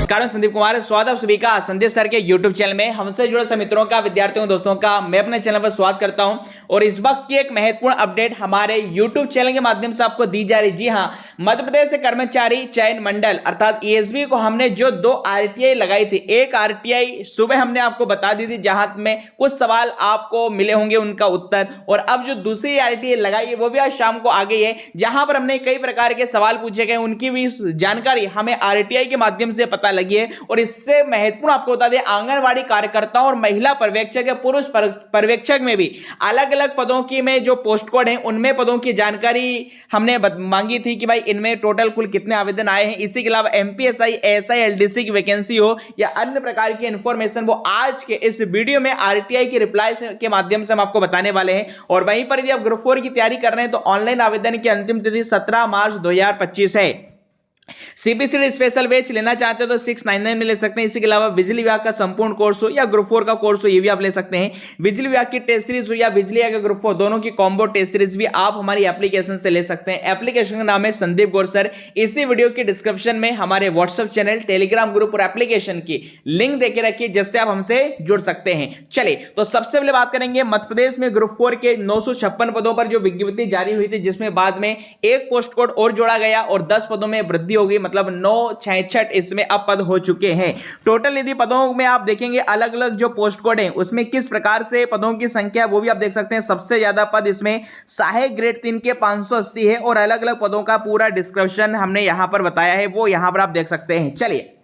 नमस्कार, मैं संदीप कुमार। स्वागत है आप सभी का संदेश सर के YouTube चैनल में। हमसे जुड़े सभी मित्रों का, विद्यार्थियों दोस्तों का मैं अपने चैनल पर स्वागत करता हूं। और इस वक्त की एक महत्वपूर्ण अपडेट हमारे YouTube चैनल के माध्यम से आपको दी जा रही। जी हां, मध्य प्रदेश कर्मचारी चयन मंडल अर्थात ESV को हमने जो 2 RTI लगाई थी, एक RTI सुबह हमने आपको बता दी थी जहां में कुछ सवाल आपको मिले होंगे उनका उत्तर, और अब जो दूसरी RTI लगाई है वो भी आज शाम को आ गई है, जहां पर हमने कई प्रकार के सवाल पूछे गए, उनकी भी जानकारी हमें RTI के माध्यम से पता लगी है। और इससे महत्वपूर्ण आपको बता दें, आंगनवाड़ी कार्यकर्ताओं और महिला पर्यवेक्षक या पुरुष पर्यवेक्षक में भी अलग अलग पदों की में जो पोस्ट कोड हैं उनमें पदों की जानकारी हमने मांगी थी कि भाई इनमें टोटल कुल कितने आवेदन आए हैं। इसी के अलावा MPSI ASI LDC की वैकेंसी हो या अन्य प्रकार की इंफॉर्मेशन, वो आज के इस वीडियो में RTI की रिप्लाई के माध्यम से हम आपको बताने वाले हैं। और वहीं पर यदि आप ग्रुप 4 की तैयारी कर रहे हैं तो ऑनलाइन आवेदन की अंतिम तिथि 17 मार्च 2025 है। CBCD स्पेशल बैच लेना चाहते हो तो 699 में ले सकते हैं। इसके अलावा बिजली विभाग का संपूर्ण कोर्स हो या ग्रुप 4 का कोर्स हो, ये भी आप ले सकते हैं। बिजली विभाग की टेस्ट सीरीज हो या बिजली विभाग का ग्रुप 4, दोनों की कॉम्बो टेस्ट सीरीज भी आप हमारी एप्लीकेशन से ले सकते हैं। एप्लीकेशन का नाम है संदीप गौर सर। इसी वीडियो के डिस्क्रिप्शन में हमारे व्हाट्सएप चैनल, टेलीग्राम ग्रुप और एप्लीकेशन की लिंक देके रखिए, जिससे आप हमसे जुड़ सकते हैं। चलिए, तो सबसे पहले बात करेंगे मध्य प्रदेश में ग्रुप 4 के 956 पदों पर जो विज्ञप्ति जारी हुई थी, जिसमें बाद में एक पोस्ट कोड और जोड़ा गया और 10 पदों में वृद्धि हो गई, मतलब 966 इसमें अब पद हो चुके हैं। टोटल यदि पदों में आप देखेंगे अलग अलग जो पोस्ट कोड हैं उसमें किस प्रकार से पदों की संख्या वो भी आप देख सकते हैं। सबसे ज्यादा पद इसमें सहायक ग्रेड 3 के 580 है, और अलग अलग पदों का पूरा डिस्क्रिप्शन हमने यहां पर बताया है, वो यहां पर आप देख सकते हैं। चलिए,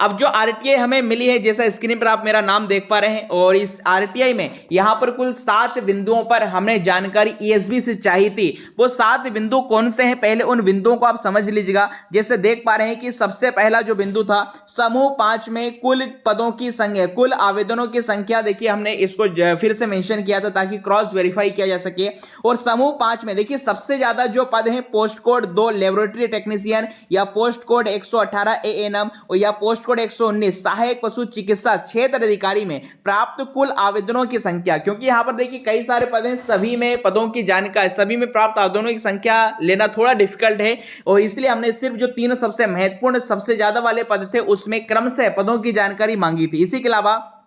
अब जो RTI हमें मिली है, जैसा स्क्रीन पर आप मेरा नाम देख पा रहे हैं, और इस RTI में यहां पर कुल 7 बिंदुओं पर हमें जानकारी ESV से चाहिए थी। वो 7 बिंदु कौन से हैं, पहले उन बिंदुओं को आप समझ लीजिएगा। जैसे देख पा रहे हैं कि सबसे पहला जो बिंदु था, समूह 5 में कुल पदों की संख्या, कुल आवेदनों की संख्या, देखिए हमने इसको फिर से मेंशन किया था ताकि क्रॉस वेरीफाई किया जा सके। और समूह 5 में देखिए सबसे ज्यादा जो पद हैं, पोस्ट कोड 2 लेबोरेटरी टेक्नीशियन या पोस्ट कोड 118 ANM या पोस्ट कोड 119 सहायक पशु चिकित्सा क्षेत्र अधिकारी में प्राप्त कुल आवेदनों की संख्या, क्योंकि यहां पर देखिए कई सारे पद हैं, सभी में पदों की जानकारी, सभी में प्राप्त आवेदनों की संख्या लेना थोड़ा डिफिकल्ट है, और इसलिए हमने सिर्फ जो 3 सबसे महत्वपूर्ण, सबसे ज्यादा वाले पद थे उसमें क्रमशः पदों की जानकारी मांगी थी। इसी के अलावा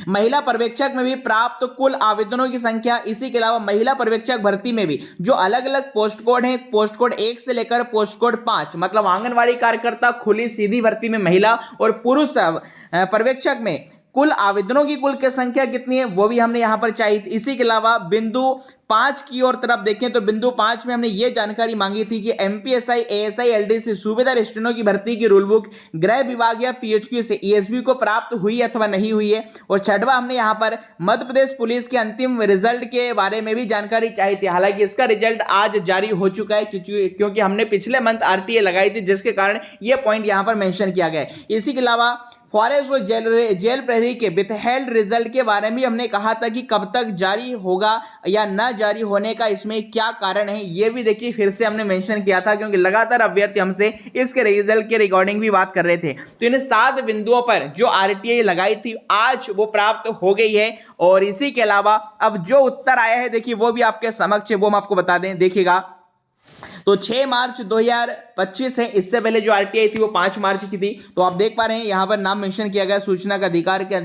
महिला पर्यवेक्षक में भी प्राप्त कुल आवेदनों की संख्या, इसी के अलावा महिला पर्यवेक्षक भर्ती में भी जो अलग अलग पोस्ट कोड हैं, पोस्ट कोड 1 से लेकर पोस्ट कोड 5, मतलब आंगनवाड़ी कार्यकर्ता खुली सीधी भर्ती में महिला और पुरुष पर्यवेक्षक में कुल आवेदनों की कुल की संख्या कितनी है वो भी हमने यहां पर चाहिए थी। इसी के अलावा बिंदु 5 की ओर तरफ देखें तो बिंदु 5 में हमने ये जानकारी मांगी थी कि MPSI ASI LDC सूबेदार स्टेनो की भर्ती की रूल बुक गृह विभाग या PHQ से ESV को प्राप्त हुई अथवा नहीं हुई है। और छठवां हमने यहां पर मध्य प्रदेश पुलिस के अंतिम रिजल्ट के बारे में भी जानकारी चाहिए थी। हालांकि इसका रिजल्ट आज जारी हो चुका है, क्योंकि हमने पिछले मंथ RTI लगाई थी, जिसके कारण यह पॉइंट यहां पर मेंशन किया गया है। इसी के अलावा फॉरेस्ट और जेल प्रहरी के विथहेल्ड रिजल्ट के बारे में हमने कहा था कि कब तक जारी होगा या न जारी होने का, इसमें क्या कारण है, ये भी देखिए फिर से हमने मेंशन किया था, क्योंकि लगातार अभ्यर्थी हमसे इसके रिजल्ट के रिकॉर्डिंग भी बात कर रहे थे। तो इन 7 बिंदुओं पर जो RTI लगाई थी आज वो प्राप्त हो गई है। और इसी के अलावा अब जो उत्तर आया है देखिए वो भी आपके समक्ष है, वो हम आपको बता दें। देखिएगा, तो 6 मार्च 2025 है, इससे पहले जो RTI थी वो 5 मार्च की थी। तो आप देख पा रहे हैं यहां पर नाम मेंशन किया गया, सूचना का अधिकार के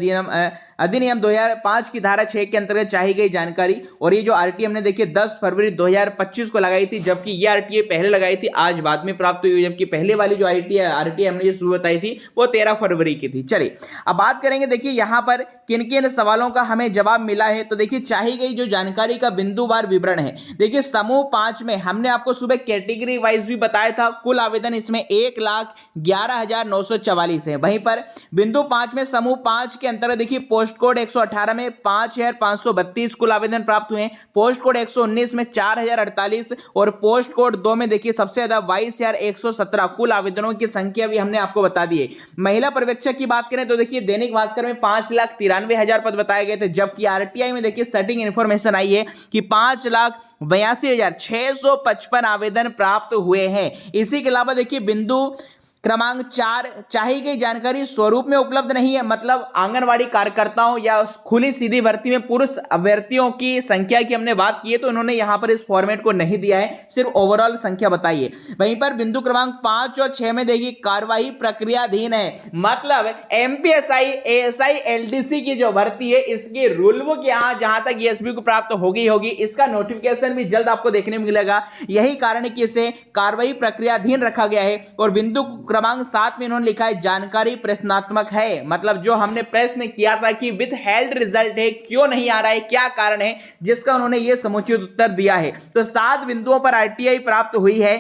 अधिनियम 2005 की धारा 6 के अंतर्गत चाहिए गई जानकारी। और ये जो RTI हमने देखिए 10 फरवरी 2025 को लगाई थी, जबकि ये RTI पहले लगाई थी, आज बाद में प्राप्त हुई, जबकि पहले वाली जो RTI हमने ये शुरू बताई थी वो 13 फरवरी की थी। चलिए, अब बात करेंगे देखिए यहां पर किन किन सवालों का हमें जवाब मिला है। तो देखिए चाहिए गई जो जानकारी का बिंदुवार विवरण है, देखिए समूह 5 में हमने आपको सुबह कैटेगरी वाइज भी बताया था, कुल आवेदन इसमें 1,11,944 है। वहीं पर बिंदु 5 में समूह 5 के अंतर्गत देखिए पोस्ट कोड 118 में 5,532 कुल आवेदन प्राप्त हुए हैं, पोस्ट कोड 119 में 4,048, और पोस्ट कोड 2 में देखिए सबसे ज्यादा 22,117 कुल आवेदनों की संख्या भी हमने आपको बता दी है। महिला पर्यवेक्षक की बात करें तो देखिए दैनिक भास्कर में 5,93,000 पद बताए गए थे, जबकि RTI में देखिए सेटिंग इंफॉर्मेशन आई है कि 5,82,655 आवेदन प्राप्त हुए हैं। इसी के अलावा देखिए बिंदु क्रमांक 4, चाही गई जानकारी स्वरूप में उपलब्ध नहीं है, मतलब आंगनवाड़ी कार्यकर्ताओं या खुली सीधी भर्ती में पुरुष अभ्यर्थियों की संख्या की हमने बात की है तो इन्होंने यहां पर इस फॉर्मेट को नहीं दिया है, सिर्फ ओवरऑल संख्या बताइए। वहीं पर बिंदु क्रमांक 5 और 6 में देखिए कार्यवाही प्रक्रियाधीन है, मतलब एमपीएसआई, एएसआई, एलडीसी की जो भर्ती है इसकी रूल बुक यहां जहां तक एसबी को प्राप्त होगी, इसका नोटिफिकेशन भी जल्द आपको देखने को मिलेगा। यही कारण है कि इसे कार्यवाही प्रक्रियाधीन रखा गया है। और बिंदु क्रमांक 7 में इन्होंने लिखा है जानकारी प्रश्नात्मक है, मतलब जो हमने प्रश्न किया था कि विद हेल्ड रिजल्ट है क्यों नहीं आ रहा है, क्या कारण है, जिसका उन्होंने यह समुचित उत्तर दिया है। तो 7 बिंदुओं पर आरटीआई प्राप्त हुई है।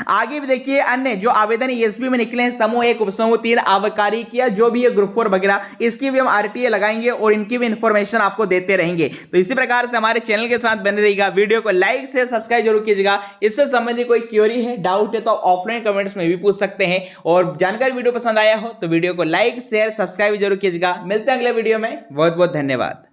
आगे भी देखिए अन्य जो आवेदन एसबी में निकले हैं, समूह 1, उपसमूह 3, आबकारी किया जो भी है ग्रुप 4 वगैरह, इसकी भी हम आरटीए लगाएंगे और इनकी भी इंफॉर्मेशन आपको देते रहेंगे। तो इसी प्रकार से हमारे चैनल के साथ बने रहिएगा, वीडियो को लाइक से सब्सक्राइब जरूर कीजिएगा। इससे संबंधित कोई क्वेरी है, डाउट है तो ऑफलाइन कमेंट्स में भी पूछ सकते हैं। और जानकारी वीडियो पसंद आया हो तो वीडियो को लाइक शेयर सब्सक्राइब जरूर कीजिएगा। मिलते हैं अगले वीडियो में, बहुत बहुत धन्यवाद।